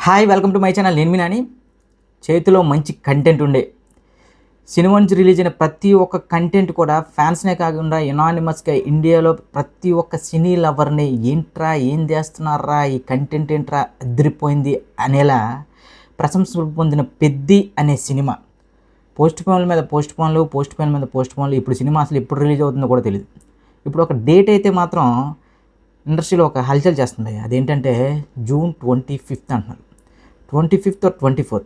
Hi, welcome to my channel. నేను మీ నాని. చేతిలో మంచి కంటెంట్ ఉండే సినిమా నుంచి రిలీజ్ అయిన ప్రతి ఒక్క కంటెంట్ కూడా ఫ్యాన్స్నే కాకుండా యునానిమస్గా ఇండియాలో ప్రతి ఒక్క సినీ లవర్ని ఏంట్రా, ఏం చేస్తున్నారా, ఈ కంటెంట్ ఏంట్రా, అదిరిపోయింది అనేలా ప్రశంసలు పొందిన పెద్ది అనే సినిమా పోస్ట్ పోన్ల మీద పోస్ట్ పోన్ల మీద పోస్ట్ పోన్లు. ఇప్పుడు సినిమా అసలు ఎప్పుడు రిలీజ్ అవుతుందో కూడా తెలియదు. ఇప్పుడు ఒక డేట్ అయితే మాత్రం ఇండస్ట్రీలో ఒక హల్చల్ చేస్తుంది. అదేంటంటే జూన్ 25 అంటున్నారు. 25 ఆర్ 24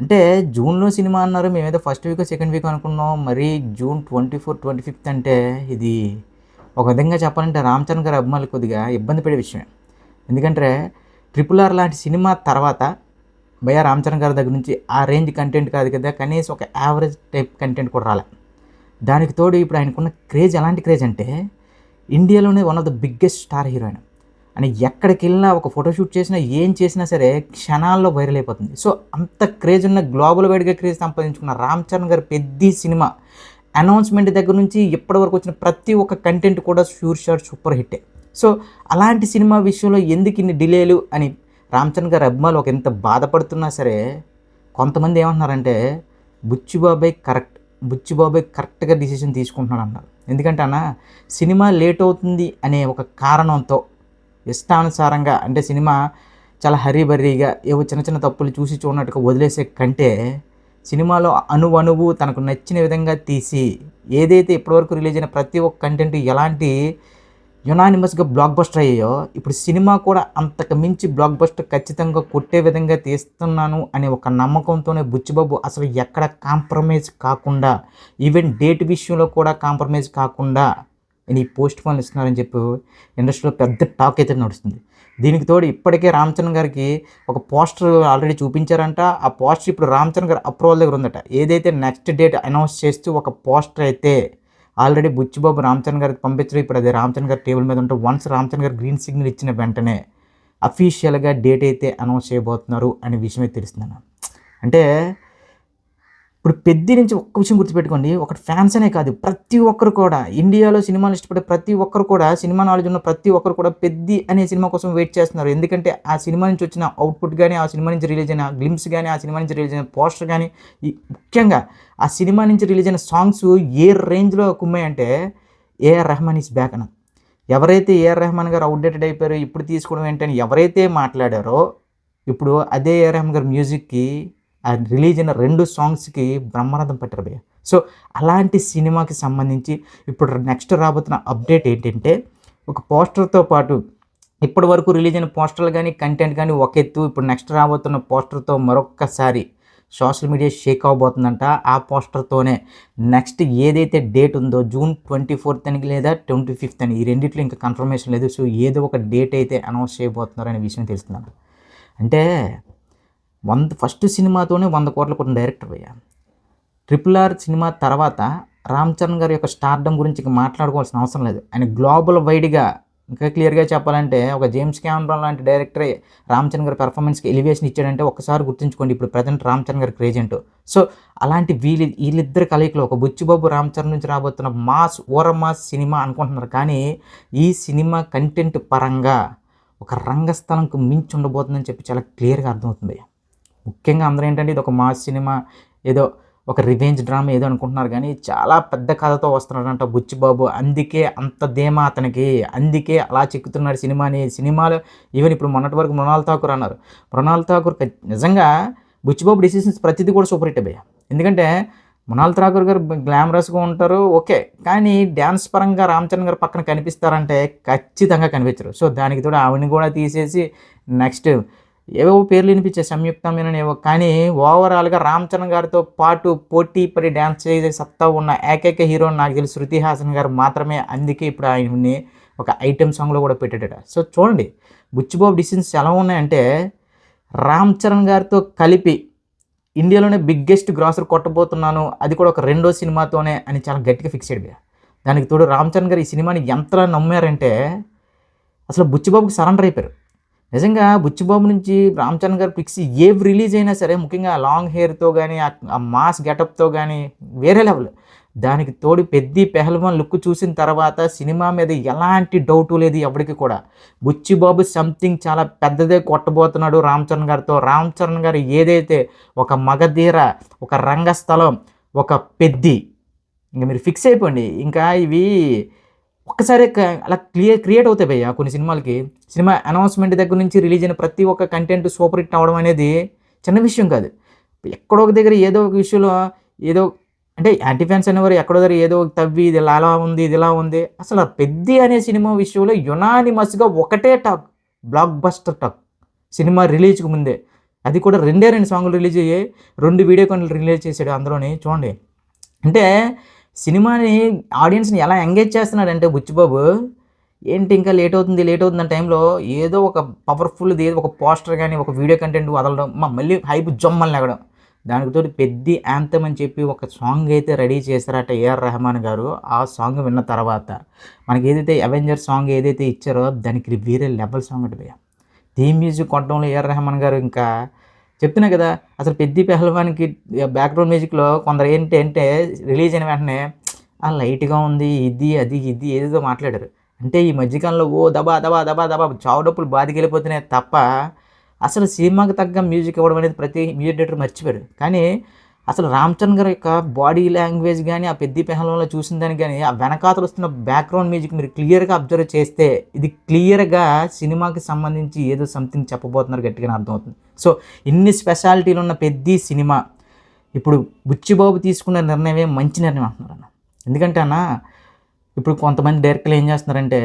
అంటే జూన్లో సినిమా అన్నారు. మేమేదో ఫస్ట్ వీక్ సెకండ్ వీక్ అనుకున్నాం. మరి జూన్ 24, 25 అంటే ఇది ఒక విధంగా చెప్పాలంటే రామ్ చరణ్ గారి అభిమానులు కొద్దిగా ఇబ్బంది పడే విషయమే. ఎందుకంటే RRR లాంటి సినిమా తర్వాత భయ్యా రామ్ చరణ్ గారి దగ్గర నుంచి ఆ రేంజ్ కంటెంట్ కాదు కదా, కనీసం ఒక యావరేజ్ టైప్ కంటెంట్ కూడా రాలే. దానికి తోడు ఇప్పుడు ఆయనకున్న క్రేజ్ ఎలాంటి క్రేజ్ అంటే ఇండియాలోనే one of the biggest star heroine అని ఎక్కడికి వెళ్ళినా ఒక ఫోటోషూట్ చేసినా ఏం చేసినా సరే క్షణాల్లో వైరల్ అయిపోతుంది. సో అంత క్రేజ్ ఉన్న గ్లోబల్ వైడ్గా క్రేజ్ సంపాదించుకున్న రామ్ చరణ్ గారి పెద్ద సినిమా అనౌన్స్మెంట్ దగ్గర నుంచి ఇప్పటి వరకు వచ్చిన ప్రతి ఒక్క కంటెంట్ కూడా షూర్ షాట్ సూపర్ హిట్టే. సో అలాంటి సినిమా విషయంలో ఎందుకు ఇన్ని డిలేలు అని రామ్ చరణ్ గారి అభిమానులు ఒక ఎంత బాధపడుతున్నా సరే కొంతమంది ఏమంటున్నారంటే బుచ్చిబాబాయ్ కరెక్ట్గా డిసిషన్ తీసుకుంటున్నాడు అన్నారు. ఎందుకంటే అన్న సినిమా లేట్ అవుతుంది అనే ఒక కారణంతో ఇష్టానుసారంగా అంటే సినిమా చాలా హరీబరీగా ఏవో చిన్న చిన్న తప్పులు చూసి చూడనట్టుగా వదిలేసే కంటే సినిమాలో అణువు తనకు నచ్చిన విధంగా తీసి ఏదైతే ఇప్పటివరకు రిలీజ్ అయిన ప్రతి ఒక్క కంటెంట్ ఎలాంటి యునానిమస్గా బ్లాక్ బస్టర్ అయ్యాయో ఇప్పుడు సినిమా కూడా అంతకు మించి బ్లాక్ బస్టర్ ఖచ్చితంగా కొట్టే విధంగా తీస్తున్నాను అనే ఒక నమ్మకంతోనే బుచ్చిబాబు అసలు ఎక్కడ కాంప్రమైజ్ కాకుండా ఈవెన్ డేట్ విషయంలో కూడా కాంప్రమైజ్ కాకుండా ఈ పోస్ట్ పోన్లు ఇస్తున్నారని చెప్పి ఇండస్ట్రీలో పెద్ద టాక్ అయితే నడుస్తుంది. దీనికి తోడు ఇప్పటికే రామ్ చరణ్ గారికి ఒక పోస్టర్ ఆల్రెడీ చూపించారంట. ఆ పోస్టర్ ఇప్పుడు రామ్ చరణ్ గారి అప్రూవల్ దగ్గర ఉందట. ఏదైతే నెక్స్ట్ డేట్ అనౌన్స్ చేస్తూ ఒక పోస్టర్ అయితే ఆల్రెడీ బుచ్చిబాబు రామ్ చరణ్ గారికి పంపించడం, ఇప్పుడు అదే రామ్ చరణ్ గారి టేబుల్ మీద ఉంటే వన్స్ రామ్ చరణ్ గారు గ్రీన్ సిగ్నల్ ఇచ్చిన వెంటనే అఫీషియల్గా డేట్ అయితే అనౌన్స్ చేయబోతున్నారు అనే విషయమే తెలుస్తుందన్న. అంటే ఇప్పుడు పెద్ద నుంచి ఒక్క విషయం గుర్తుపెట్టుకోండి, ఒకటి ఫ్యాన్స్ అనే కాదు ప్రతి ఒక్కరు కూడా ఇండియాలో సినిమాలు ఇష్టపడే ప్రతి ఒక్కరు కూడా సినిమా నాలెడ్జ్ ఉన్న ప్రతి ఒక్కరు కూడా పెద్ది అనే సినిమా కోసం వెయిట్ చేస్తున్నారు. ఎందుకంటే ఆ సినిమా నుంచి వచ్చిన అవుట్పుట్ కానీ, ఆ సినిమా నుంచి రిలీజ్ అయిన గ్లిమ్స్ కానీ, ఆ సినిమా నుంచి రిలీజ్ అయిన పోస్టర్ కానీ, ముఖ్యంగా ఆ సినిమా నుంచి రిలీజ్ అయిన సాంగ్స్ ఏ రేంజ్లో కుమ్మాయంటే ఏఆర్ రెహమాన్ ఈస్ బ్యాక్ అన్న. ఎవరైతే ఏఆర్ రెహమాన్ గారు అవుట్డేటెడ్ అయిపోయారో ఇప్పుడు తీసుకోవడం ఏంటని ఎవరైతే మాట్లాడారో ఇప్పుడు అదే ఏఆర్ రెహమాన్ గారి మ్యూజిక్కి ఆ రిలీజ్ అయిన 2 సాంగ్స్కి బ్రహ్మానందం పట్టారు భయ్య. సో అలాంటి సినిమాకి సంబంధించి ఇప్పుడు నెక్స్ట్ రాబోతున్న అప్డేట్ ఏంటంటే ఒక పోస్టర్తో పాటు ఇప్పటి వరకు రిలీజ్ అయిన పోస్టర్లు కానీ కంటెంట్ కానీ ఒక ఎత్తు, ఇప్పుడు నెక్స్ట్ రాబోతున్న పోస్టర్తో మరొక్కసారి సోషల్ మీడియా షేక్ అవబోతుందంట. ఆ పోస్టర్తోనే నెక్స్ట్ ఏదైతే డేట్ ఉందో జూన్ 24 అని లేదా 25 అని, ఈ రెండిట్లో ఇంకా కన్ఫర్మేషన్ లేదు. సో ఏదో ఒక డేట్ అయితే అనౌన్స్ చేయబోతున్నారు అనే విషయం తెలుస్తున్నాను. అంటే ఫస్ట్ సినిమాతోనే 100 కోట్లు కొట్టిన డైరెక్టర్ భయ్య. RRR సినిమా తర్వాత రామ్ చరణ్ గారి యొక్క స్టార్డమ్ గురించి ఇక మాట్లాడుకోవాల్సిన అవసరం లేదు. ఆయన గ్లోబల్ వైడ్గా ఇంకా క్లియర్గా చెప్పాలంటే ఒక జేమ్స్ కెమెరాన్ లాంటి డైరెక్టరే రామ్ చరణ్ గారి పెర్ఫార్మెన్స్కి ఎలివేషన్ ఇచ్చాడంటే ఒక్కసారి గుర్తుంచుకోండి ఇప్పుడు ప్రజెంట్ రామ్ చరణ్ గారి క్రేజ్ ఏంటో. సో అలాంటి వీళ్ళిద్దరు కలయికలో ఒక బుచ్చిబాబు రామ్ చరణ్ నుంచి రాబోతున్న మాస్ సినిమా అనుకుంటున్నారు. కానీ ఈ సినిమా కంటెంట్ పరంగా ఒక రంగస్థలంకు మించి ఉండబోతుందని చెప్పి చాలా క్లియర్గా అర్థమవుతుంది. ముఖ్యంగా అందరూ ఏంటంటే ఇది ఒక మాస్ సినిమా, ఏదో ఒక రివెంజ్ డ్రామా ఏదో అనుకుంటున్నారు. కానీ చాలా పెద్ద కథతో వస్తున్నాడంట బుచ్చిబాబు. అందుకే అంత ధీమా అతనికి, అందుకే అలా చెక్కుతున్నాడు సినిమాని. సినిమాలో ఈవెన్ ఇప్పుడు మొన్నటి వరకు మృణాల్ ఠాకూర్ అన్నారు. మృణాల్ ఠాకూర్ నిజంగా బుచ్చిబాబు డిసిషన్స్ ప్రతిదీ కూడా సూపర్ హిట్ భయ్య. ఎందుకంటే మృణాల్ ఠాకూర్ గారు గ్లామరస్గా ఉంటారు ఓకే, కానీ డ్యాన్స్ పరంగా రామ్ చరణ్ గారు పక్కన కనిపిస్తారంటే ఖచ్చితంగా కనిపించరు. సో దానికి తోడు ఆవిడని కూడా తీసేసి నెక్స్ట్ ఏవో పేర్లు వినిపించాయి సంయుక్త మీనన్ ఏవో, కానీ ఓవరాల్గా రామ్ చరణ్ గారితో పాటు పోటీ పడి డ్యాన్స్ చేసే సత్తా ఉన్న ఏకైక హీరో నాకు తెలిసి శృతి హాసన్ గారు మాత్రమే. అందుకే ఇప్పుడు ఆయన్ని ఒక ఐటెం సాంగ్లో కూడా పెట్టాడట. సో చూడండి బుచ్చిబాబు డిసిషన్స్ ఎలా ఉన్నాయంటే రామ్ చరణ్ గారితో కలిపి ఇండియాలోనే బిగ్గెస్ట్ గ్రాసర్ కొట్టబోతున్నాను, అది కూడా ఒక 2వ సినిమాతోనే అని చాలా గట్టిగా ఫిక్స్ అయ్యాడు. దానికి తోడు రామ్ చరణ్ గారు ఈ సినిమాని ఎంతలా నమ్మారంటే అసలు బుచ్చిబాబుకి సరెండర్ అయిపోయారు. నిజంగా బుచ్చిబాబు నుంచి రామ్ చరణ్ గారు పిక్స్ ఏవి రిలీజ్ అయినా సరే ముఖ్యంగా లాంగ్ హెయిర్తో కానీ ఆ మాస్ గెటప్తో కానీ వేరే లెవెల్. దానికి తోడు పెద్ది పెహల్వాన్ లుక్ చూసిన తర్వాత సినిమా మీద ఎలాంటి డౌటు లేదు ఎవరికి కూడా. బుచ్చిబాబు సంథింగ్ చాలా పెద్దదే కొట్టబోతున్నాడు రామ్ చరణ్ గారితో. రామ్ చరణ్ గారు ఏదైతే ఒక మగధీర, ఒక రంగస్థలం, ఒక పెద్ది, ఇంక మీరు ఫిక్స్ అయిపోండి. ఇంకా ఇవి ఒక్కసారి అలా క్రియేట్ అవుతాయి భయ్య కొన్ని సినిమాలకి. సినిమా అనౌన్స్మెంట్ దగ్గర నుంచి రిలీజ్ అయిన ప్రతి ఒక్క కంటెంట్ సూపర్ హిట్ అవ్వడం అనేది చిన్న విషయం కాదు. ఎక్కడో ఒక దగ్గర ఏదో ఒక విషయంలో ఏదో అంటే యాంటీ ఫ్యాన్స్ అనేవారు ఎక్కడో దగ్గర ఏదో తవ్వి ఇది అలా ఉంది, ఇది ఇలా ఉంది. అసలు పెద్ది అనే సినిమా విషయంలో యునానిమస్గా ఒకటే talk, block buster talk cinema రిలీజ్కి ముందే. అది కూడా 2 సాంగులు రిలీజ్ అయ్యాయి, 2 వీడియో కాన్లు రిలీజ్ చేశాడు అందులోని. చూడండి అంటే సినిమాని ఆడియన్స్ని ఎలా ఎంగేజ్ చేస్తున్నాడంటే బుచ్చిబాబు, ఏంటి ఇంకా లేట్ అవుతుంది అన్న టైంలో ఏదో ఒక పవర్ఫుల్ది ఏదో ఒక పోస్టర్ కానీ ఒక వీడియో కంటెంట్ వదలడం, మళ్ళీ హైప్ జమ్మని లేగడం. దానితో పెద్ది యాంథమ్ అని చెప్పి ఒక సాంగ్ అయితే రెడీ చేశారట ఏఆర్ రెహమాన్ గారు. ఆ సాంగ్ విన్న తర్వాత మనకి ఏదైతే అవెంజర్ సాంగ్ ఏదైతే ఇచ్చారో దానికి వేరే లెవెల్ సాంగ్ అంటే భయ్య. థీమ్ మ్యూజిక్ కొట్టడంలో ఏఆర్ రెహమాన్ గారు ఇంకా చెప్తున్నా కదా. అసలు పెద్ది పెహల్వాన్కి బ్యాక్గ్రౌండ్ మ్యూజిక్లో కొందరు ఏంటంటే రిలీజ్ అయిన వెంటనే లైట్గా ఉంది ఇది అది ఇది ఏదేదో మాట్లాడారు. అంటే ఈ మధ్యకాలంలో దబా దబా దబా దబా చావు డప్పులు బాధికెళ్ళిపోతున్నాయి తప్ప అసలు సినిమాకి తగ్గ మ్యూజిక్ ఇవ్వడం అనేది ప్రతి మ్యూజిక్ డైరెక్టర్ మర్చిపోయారు. కానీ అసలు రామ్ చరణ్ గారి యొక్క బాడీ లాంగ్వేజ్ కానీ, ఆ పెద్ది పెహల్వాన్లో చూసిన దానికి కానీ, ఆ వెనకాతలు వస్తున్న బ్యాక్గ్రౌండ్ మ్యూజిక్ మీరు క్లియర్గా అబ్జర్వ్ చేస్తే ఇది క్లియర్గా సినిమాకి సంబంధించి ఏదో సంథింగ్ చెప్పబోతున్నారు గట్టిగానే అర్థమవుతుంది. సో ఇన్ని స్పెషాలిటీలు ఉన్న పెద్ది సినిమా ఇప్పుడు బుచ్చిబాబు తీసుకున్న నిర్ణయమే మంచి నిర్ణయం అంటున్నారు. ఎందుకంటే ఇప్పుడు కొంతమంది డైరెక్టర్లు ఏం చేస్తున్నారంటే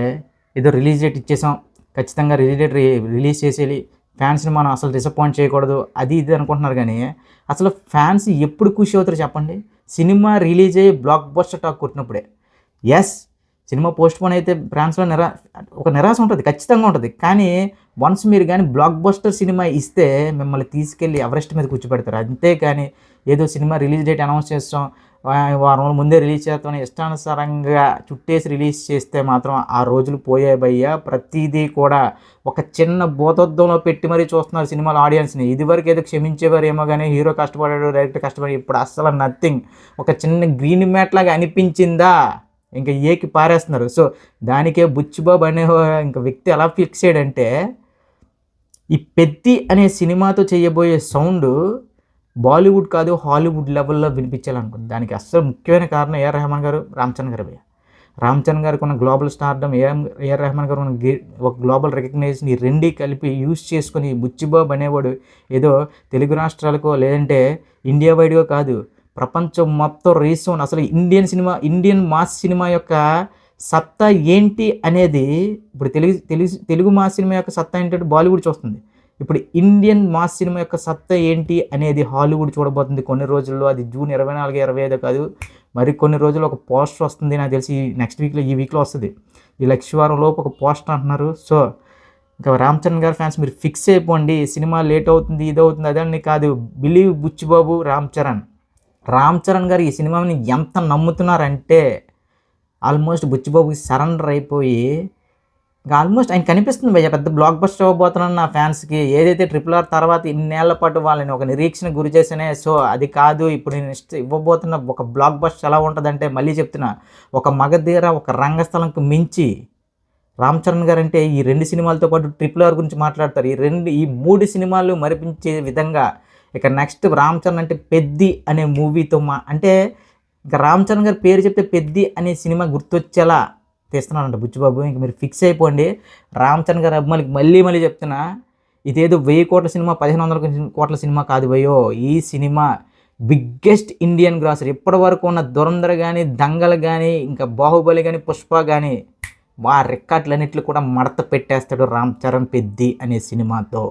ఏదో రిలీజ్ డేట్ ఇచ్చేసాం, ఖచ్చితంగా రిలీజ్ డేట్ రిలీజ్ చేసేయాలి, ఫ్యాన్స్ని మనం అసలు డిసప్పాయింట్ చేయకూడదు అది ఇది అనుకుంటున్నారు. కానీ అసలు ఫ్యాన్స్ ఎప్పుడు ఖుషి అవుతారు చెప్పండి? సినిమా రిలీజ్ అయ్యి బ్లాక్ బస్టర్ టాక్ కొట్టినప్పుడే. ఎస్, సినిమా పోస్ట్ పోన్ అయితే ఫ్యాన్స్లో ఒక నిరాశ ఉంటుంది, ఖచ్చితంగా ఉంటుంది. కానీ వన్స్ మీరు కానీ బ్లాక్ బస్టర్ సినిమా ఇస్తే మిమ్మల్ని తీసుకెళ్ళి ఎవరెస్ట్ మీద కూర్చోబెడతారు. అంతేకాని ఏదో సినిమా రిలీజ్ డేట్ అనౌన్స్ చేస్తాం, వారం రోజుల ముందే రిలీజ్ చేస్తామని ఇష్టానుసారంగా చుట్టేసి రిలీజ్ చేస్తే మాత్రం ఆ రోజులు పోయే భయ్యా. ప్రతిదీ కూడా ఒక చిన్న భూతద్దంలో పెట్టి మరీ చూస్తున్నారు సినిమాల ఆడియన్స్ని. ఇదివరకు ఏదో క్షమించేవారేమో కానీ హీరో కష్టపడాడు, డైరెక్టర్ కష్టపడి, ఇప్పుడు అస్సలు నథింగ్. ఒక చిన్న గ్రీన్ మ్యాట్ లాగా అనిపించిందా ఇంకా ఏకి పారేస్తున్నారు. సో దానికే బుచ్చిబాబు అనే ఇంకా వ్యక్తి ఎలా ఫిక్స్ అయ్యాడంటే ఈ పెద్ది అనే సినిమాతో చేయబోయే సౌండ్ బాలీవుడ్ కాదు హాలీవుడ్ లెవెల్లో వినిపించాలనుకుంది. దానికి అస్సలు ముఖ్యమైన కారణం ఏఆర్ రెహమాన్ గారు, రామ్ చరణ్ గారు. రామ్ చరణ్ గారికి ఉన్న గ్లోబల్ స్టార్డమ్, ఏఆర్ రెహమాన్ గారు ఉన్న ఒక గ్లోబల్ రికగ్నైజేషన్, ఈ రెండీ కలిపి యూజ్ చేసుకుని బుచ్చిబాబు అనేవాడు ఏదో తెలుగు రాష్ట్రాలకో లేదంటే ఇండియా వైడ్గా కాదు, ప్రపంచం మొత్తం రీసౌండ్. అసలు ఇండియన్ మాస్ సినిమా యొక్క సత్తా ఏంటి అనేది ఇప్పుడు తెలుగు మాస్ సినిమా యొక్క సత్తా ఏంటంటే బాలీవుడ్ చూస్తుంది. ఇప్పుడు ఇండియన్ మాస్ సినిమా యొక్క సత్తా ఏంటి అనేది హాలీవుడ్ చూడబోతుంది కొన్ని రోజుల్లో. అది జూన్ 24, 25 కాదు, మరి కొన్ని రోజుల్లో ఒక పోస్టర్ వస్తుంది. నాకు తెలిసి నెక్స్ట్ వీక్లో, ఈ వీక్లో వస్తుంది. ఈ లక్షవారం లోపు ఒక పోస్టర్ అంటున్నారు. సో ఇంకా రామ్ చరణ్ గారి ఫ్యాన్స్ మీరు ఫిక్స్ అయిపోండి. సినిమా లేట్ అవుతుంది, ఇది అవుతుంది, అదని కాదు. బిలీవ్ బుచ్చిబాబు, రామ్ చరణ్ గారు ఈ సినిమాని ఎంత నమ్ముతున్నారంటే ఆల్మోస్ట్ బుచ్చిబాబుకి సరెండర్ అయిపోయి ఇంకా ఆల్మోస్ట్ ఆయన కనిపిస్తుంది భయ్య పెద్ద బ్లాక్ బస్టర్ అవ్వబోతున్నాను నా ఫ్యాన్స్కి. ఏదైతే RRR తర్వాత ఇన్నేళ్ల పాటు వాళ్ళని ఒక నిరీక్షణ గురి చేసినే, సో అది కాదు ఇప్పుడు నేను ఇవ్వబోతున్న ఒక బ్లాక్ బస్టర్ ఎలా ఉంటుందంటే, మళ్ళీ చెప్తున్నా, ఒక మగధీర, ఒక రంగస్థలంకు మించి రామ్ చరణ్ గారు అంటే ఈ 2 సినిమాలతో పాటు RRR గురించి మాట్లాడతారు. ఈ 3 సినిమాలు మరిపించే విధంగా ఇక నెక్స్ట్ రామ్ చరణ్ అంటే పెద్ది అనే మూవీతో అంటే ఇంకా రామ్ చరణ్ గారి పేరు చెప్తే పెద్ది అనే సినిమా గుర్తొచ్చేలా తీస్తున్నానంట బుచ్చిబాబు. ఇంక మీరు ఫిక్స్ అయిపోండి. రామ్ చరణ్ గారి అభిమానికి మళ్ళీ చెప్తున్నా, ఇదేదో 1000 కోట్ల సినిమా, 1500 కోట్ల సినిమా కాదు భయ్యో. ఈ సినిమా బిగ్గెస్ట్ ఇండియన్ గ్రాసర్. ఇప్పటి వరకు ఉన్న దురంధర్ కానీ, దంగల్ కానీ, ఇంకా బాహుబలి కానీ, పుష్ప కానీ, రికార్డులన్నిట్లు కూడా మడత పెట్టేస్తాడు రామ్ చరణ్ పెద్ది అనే సినిమాతో.